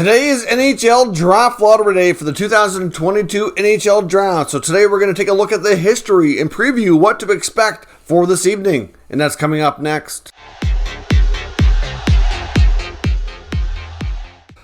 Today is NHL Draft Lottery Day for the 2022 NHL Draft. So today we're going to take a look at the history and preview what to expect for this evening. And that's coming up next.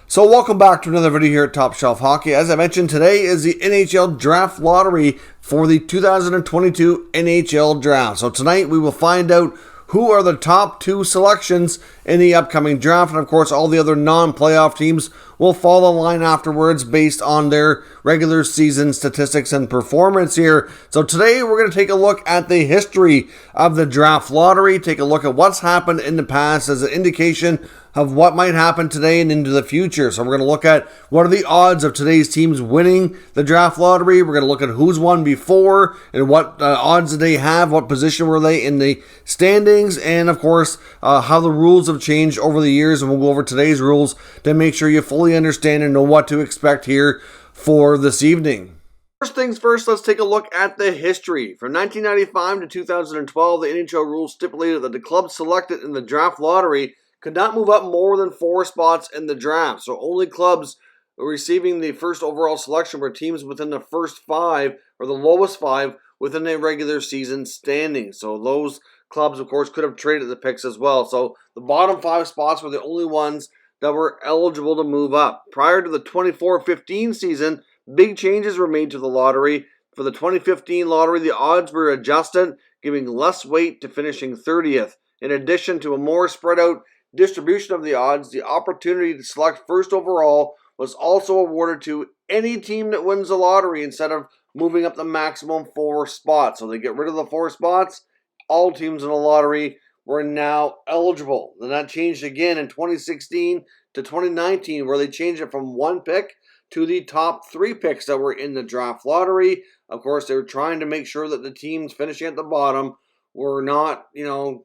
So welcome back to another video here at Top Shelf Hockey. As I mentioned, today is the NHL Draft Lottery for the 2022 NHL Draft. So tonight we will find out who are the top two selections in the upcoming draft. And of course, all the other non-playoff teams will follow the line afterwards based on their regular season statistics and performance here. So today we're going to take a look at the history of the draft lottery, take a look at what's happened in the past as an indication of what might happen today and into the future. So we're going to look at what are the odds of today's teams winning the draft lottery. We're going to look at who's won before and what odds did they have, what position were they in the standings, and of course how the rules have changed over the years. And we'll go over today's rules to make sure you fully understand and know what to expect here for this evening. First things first, let's take a look at the history. From 1995 to 2012, the NHL rules stipulated that the clubs selected in the draft lottery could not move up more than 4 spots in the draft. So only clubs receiving the first overall selection were teams within the first 5 or the lowest 5 within the regular season standing. So those clubs, of course, could have traded the picks as well. So the bottom 5 spots were the only ones that were eligible to move up. Prior to the 24-15 season, big changes were made to the lottery. For the 2015 lottery, the odds were adjusted, giving less weight to finishing 30th. In addition to a more spread out distribution of the odds, the opportunity to select first overall was also awarded to any team that wins the lottery instead of moving up the maximum 4 spots. So they get rid of the 4 spots. All teams in the lottery were now eligible. Then that changed again in 2016 to 2019, where they changed it from 1 pick to the top 3 picks that were in the draft lottery. Of course, they were trying to make sure that the teams finishing at the bottom were not,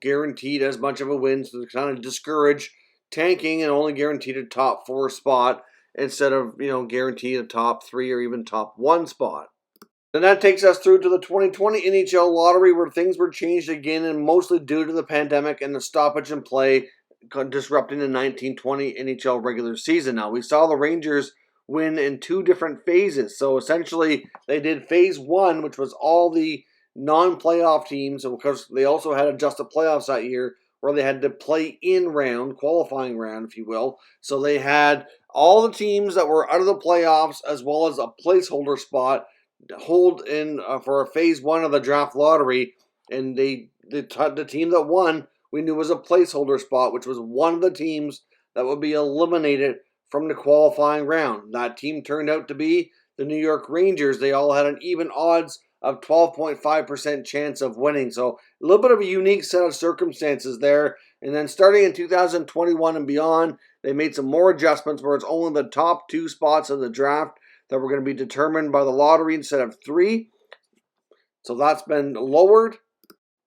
guaranteed as much of a win, so to kind of discourage tanking and only guaranteed a top 4 spot instead of, guaranteed a top 3 or even top 1 spot. Then that takes us through to the 2020 NHL lottery, where things were changed again, and mostly due to the pandemic and the stoppage in play disrupting the 1920 NHL regular season. Now, we saw the Rangers win in 2 different phases. So essentially, they did phase 1, which was all the non-playoff teams, and of course they also had adjusted playoffs that year where they had to play in round, qualifying round, if you will. So they had all the teams that were out of the playoffs as well as a placeholder spot to hold in for phase 1 of the draft lottery, and the team that won we knew was a placeholder spot, which was one of the teams that would be eliminated from the qualifying round. That team turned out to be the New York Rangers. They all had an even odds of 12.5% chance of winning. So a little bit of a unique set of circumstances there. And then starting in 2021 and beyond, they made some more adjustments where it's only the top 2 spots in the draft that were going to be determined by the lottery instead of 3. So that's been lowered.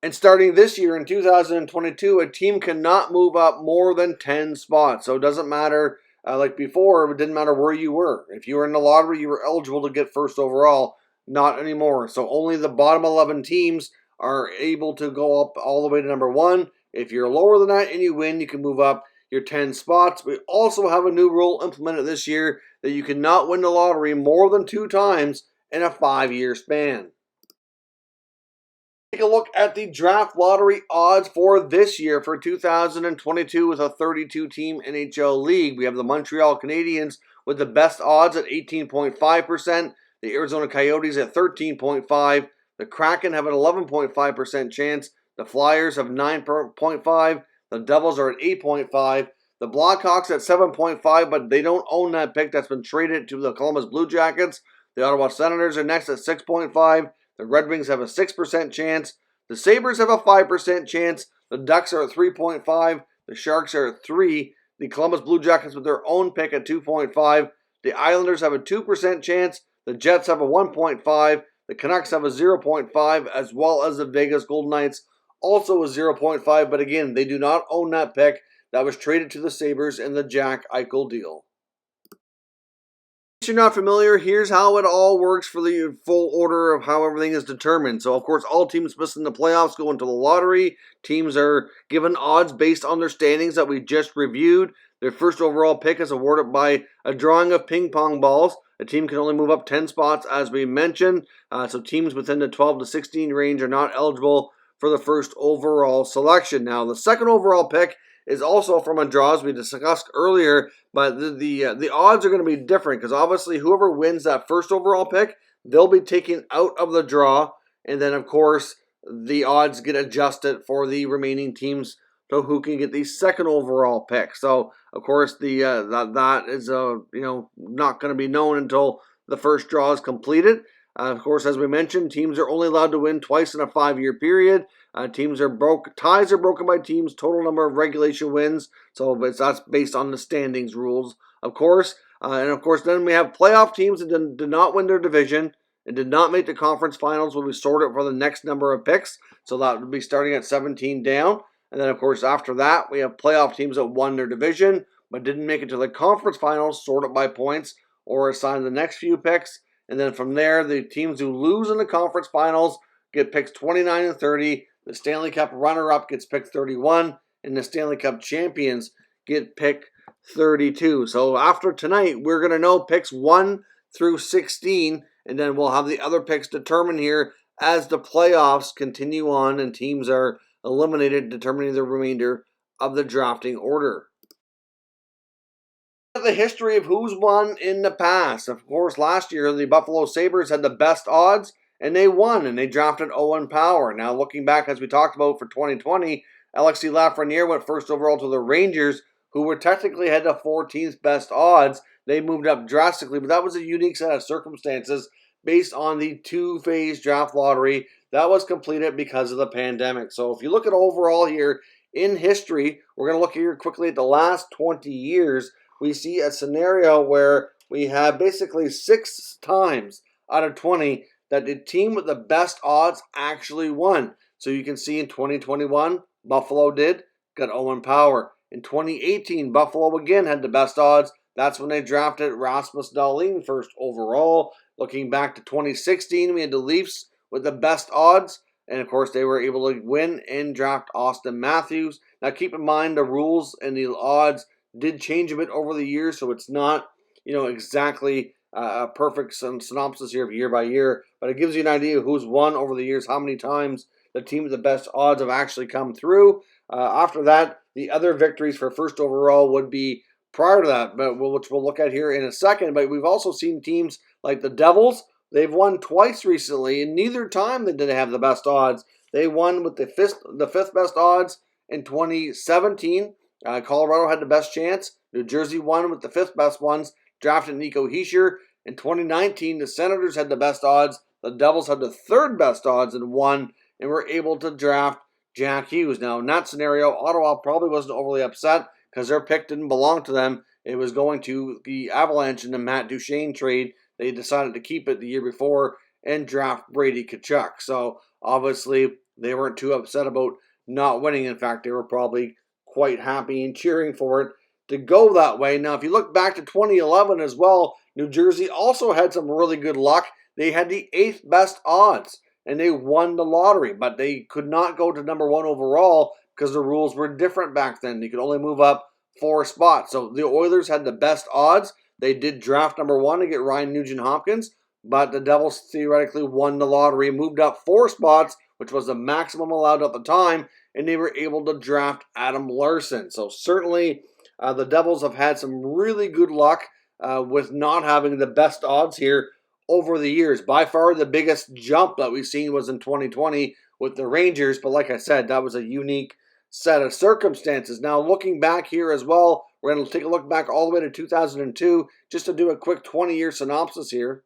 And starting this year in 2022, a team cannot move up more than 10 spots. So it doesn't matter, like before, it didn't matter where you were. If you were in the lottery, you were eligible to get first overall. Not anymore. So only the bottom 11 teams are able to go up all the way to number 1. If you're lower than that and you win, you can move up your 10 spots. We also have a new rule implemented this year that you cannot win the lottery more than 2 times in a 5-year span. Take a look at the draft lottery odds for this year for 2022 with a 32-team NHL league. We have the Montreal Canadiens with the best odds at 18.5%. The Arizona Coyotes at 13.5%. The Kraken have an 11.5% chance. The Flyers have 9.5%. The Devils are at 8.5%. The Blackhawks at 7.5%, but they don't own that pick. That's been traded to the Columbus Blue Jackets. The Ottawa Senators are next at 6.5%. The Red Wings have a 6% chance. The Sabres have a 5% chance. The Ducks are at 3.5%. The Sharks are at 3%. The Columbus Blue Jackets with their own pick at 2.5%. The Islanders have a 2% chance. The Jets have a 1.5%, the Canucks have a 0.5%, as well as the Vegas Golden Knights also a 0.5%, but again, they do not own that pick. That was traded to the Sabres in the Jack Eichel deal. If you're not familiar, here's how it all works for the full order of how everything is determined. So, of course, all teams missing the playoffs go into the lottery. Teams are given odds based on their standings that we just reviewed. Their first overall pick is awarded by a drawing of ping pong balls. A team can only move up 10 spots, as we mentioned. So teams within the 12 to 16 range are not eligible for the first overall selection. Now, the second overall pick is also from a draw, as we discussed earlier, but the odds are going to be different because obviously whoever wins that first overall pick, they'll be taken out of the draw, and then of course the odds get adjusted for the remaining teams to who can get the second overall pick. So of course that is not going to be known until the first draw is completed. Of course, as we mentioned, teams are only allowed to win twice in a 5-year period. Ties are broken by teams' total number of regulation wins. So that's based on the standings rules, of course. And of course, then we have playoff teams that did not win their division and did not make the conference finals. Will be sorted for the next number of picks. So that would be starting at 17 down. And then, of course, after that, we have playoff teams that won their division but didn't make it to the conference finals, sorted by points or assigned the next few picks. And then from there, the teams who lose in the conference finals get picks 29 and 30. The Stanley Cup runner-up gets pick 31. And the Stanley Cup champions get pick 32. So after tonight, we're going to know picks 1 through 16. And then we'll have the other picks determined here as the playoffs continue on and teams are eliminated, determining the remainder of the drafting order. The history of who's won in the past. Of course, last year the Buffalo Sabres had the best odds and they won and they drafted Owen Power. Now looking back, as we talked about for 2020, Alexis Lafreniere went first overall to the Rangers, who were technically had the 14th best odds. They moved up drastically, but that was a unique set of circumstances based on the two-phase draft lottery that was completed because of the pandemic. So if you look at overall here in history, we're going to look here quickly at the last 20 years. We see a scenario where we have basically 6 times out of 20 that the team with the best odds actually won. So you can see in 2021, Buffalo got Owen Power. In 2018, Buffalo again had the best odds. That's when they drafted Rasmus Dahlin first overall. Looking back to 2016, we had the Leafs with the best odds. And of course, they were able to win and draft Austin Matthews. Now keep in mind the rules and the odds did change a bit over the years, so it's not, exactly a perfect synopsis here of year by year, but it gives you an idea of who's won over the years, how many times the team with the best odds have actually come through. After that, the other victories for first overall would be prior to that, which we'll look at here in a second. But we've also seen teams like the Devils. They've won twice recently, and neither time they didn't have the best odds. They won with the fifth best odds in 2017. Colorado had the best chance. New Jersey won with the 5th best ones, drafted Nico Hischier. In 2019, the Senators had the best odds. The Devils had the 3rd best odds and won, and were able to draft Jack Hughes. Now, in that scenario, Ottawa probably wasn't overly upset because their pick didn't belong to them. It was going to the Avalanche in the Matt Duchene trade. They decided to keep it the year before and draft Brady Tkachuk. So, obviously, they weren't too upset about not winning. In fact, they were probably quite happy and cheering for it to go that way. Now, if you look back to 2011 as well, New Jersey also had some really good luck. They had the 8th best odds, and they won the lottery, but they could not go to number 1 overall because the rules were different back then. You could only move up 4 spots. So the Oilers had the best odds. They did draft number 1 to get Ryan Nugent-Hopkins, but the Devils theoretically won the lottery, moved up 4 spots, which was the maximum allowed at the time, and they were able to draft Adam Larson. So certainly the Devils have had some really good luck with not having the best odds here over the years. By far the biggest jump that we've seen was in 2020 with the Rangers, but like I said, that was a unique set of circumstances. Now looking back here as well, we're going to take a look back all the way to 2002 just to do a quick 20-year synopsis here.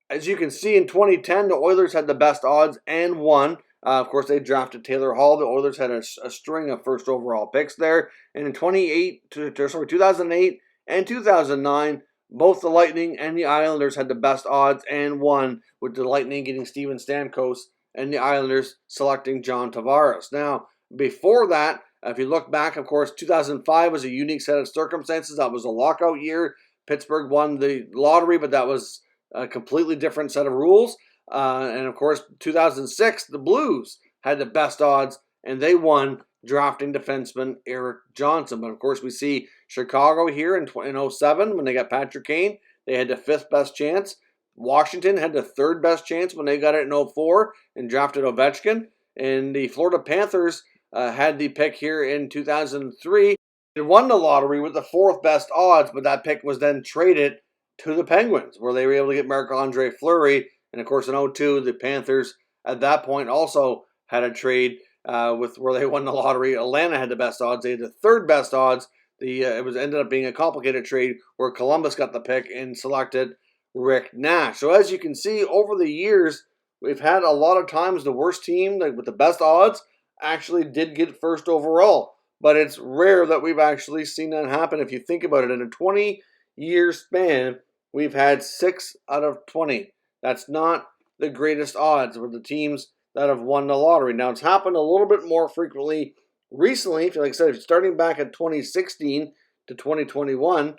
As you can see, in 2010, the Oilers had the best odds and won. Of course, they drafted Taylor Hall. The Oilers had a string of first overall picks there. And in 2008 and 2009, both the Lightning and the Islanders had the best odds and won, with the Lightning getting Steven Stamkos and the Islanders selecting John Tavares. Now, before that, if you look back, of course, 2005 was a unique set of circumstances. That was a lockout year. Pittsburgh won the lottery, but that was a completely different set of rules. And of course, 2006, the Blues had the best odds, and they won, drafting defenseman Erik Johnson. But of course, we see Chicago here in 07 when they got Patrick Kane, they had the 5th best chance. Washington had the 3rd best chance when they got it in 04 and drafted Ovechkin. And the Florida Panthers had the pick here in 2003. They won the lottery with the 4th best odds, but that pick was then traded to the Penguins, where they were able to get Marc-Andre Fleury. And of course, in 02, the Panthers at that point also had a trade with where they won the lottery. Atlanta had the best odds; they had the 3rd best odds. It ended up being a complicated trade where Columbus got the pick and selected Rick Nash. So as you can see, over the years, we've had a lot of times the worst team with the best odds actually did get first overall. But it's rare that we've actually seen that happen. If you think about it, in a 20-year span, we've had 6 out of 20. That's not the greatest odds with the teams that have won the lottery. Now, it's happened a little bit more frequently recently. Like I said, starting back in 2016 to 2021,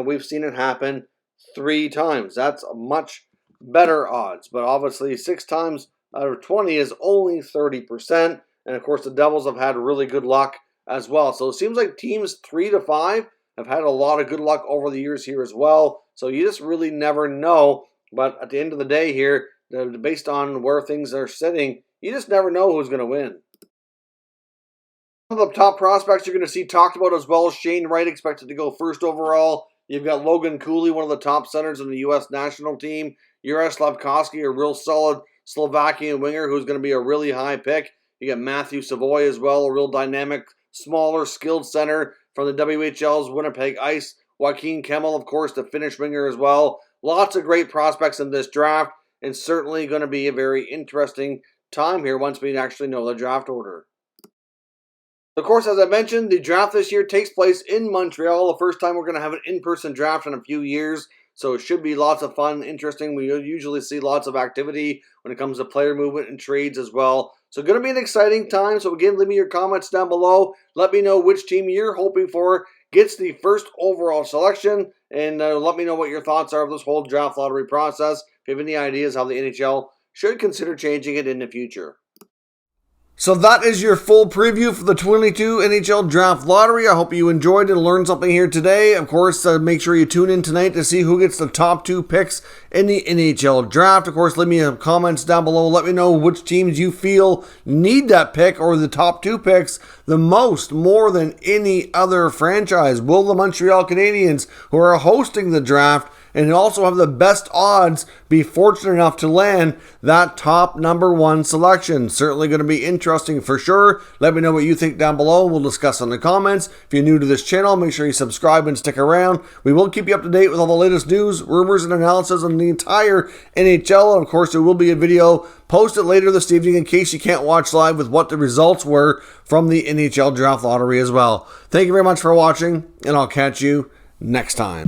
we've seen it happen 3 times. That's a much better odds. But obviously, 6 times out of 20 is only 30%. And of course, the Devils have had really good luck as well. So it seems like teams 3 to 5 have had a lot of good luck over the years here as well. So you just really never know. But at the end of the day here, based on where things are sitting, you just never know who's going to win. One of the top prospects you're going to see talked about as well is Shane Wright, expected to go 1st overall. You've got Logan Cooley, one of the top centers in the U.S. national team. Juraj Slafkovsky, a real solid Slovakian winger who's going to be a really high pick. You got Matthew Savoy as well, a real dynamic, smaller, skilled center from the WHL's Winnipeg Ice. Joaquin Kemmel, of course, the Finnish winger as well. Lots of great prospects in this draft, and certainly going to be a very interesting time here once we actually know the draft order. Of course, as I mentioned, the draft this year takes place in Montreal. The first time we're going to have an in-person draft in a few years. So it should be lots of fun, interesting. We usually see lots of activity when it comes to player movement and trades as well. So going to be an exciting time. So again, leave me your comments down below. Let me know which team you're hoping for gets the 1st overall selection. And let me know what your thoughts are of this whole draft lottery process. If you have any ideas how the NHL should consider changing it in the future. So that is your full preview for the 22 NHL Draft Lottery. I hope you enjoyed and learned something here today. Of course, make sure you tune in tonight to see who gets the top 2 picks in the NHL Draft. Of course, leave me some comments down below. Let me know which teams you feel need that pick or the top 2 picks the most, more than any other franchise. Will the Montreal Canadiens, who are hosting the draft and also have the best odds, be fortunate enough to land that top number 1 selection? Certainly going to be interesting for sure. Let me know what you think down below. We'll discuss in the comments. If you're new to this channel, make sure you subscribe and stick around. We will keep you up to date with all the latest news, rumors, and analysis on the entire NHL. And of course, there will be a video posted later this evening in case you can't watch live with what the results were from the NHL Draft Lottery as well. Thank you very much for watching, and I'll catch you next time.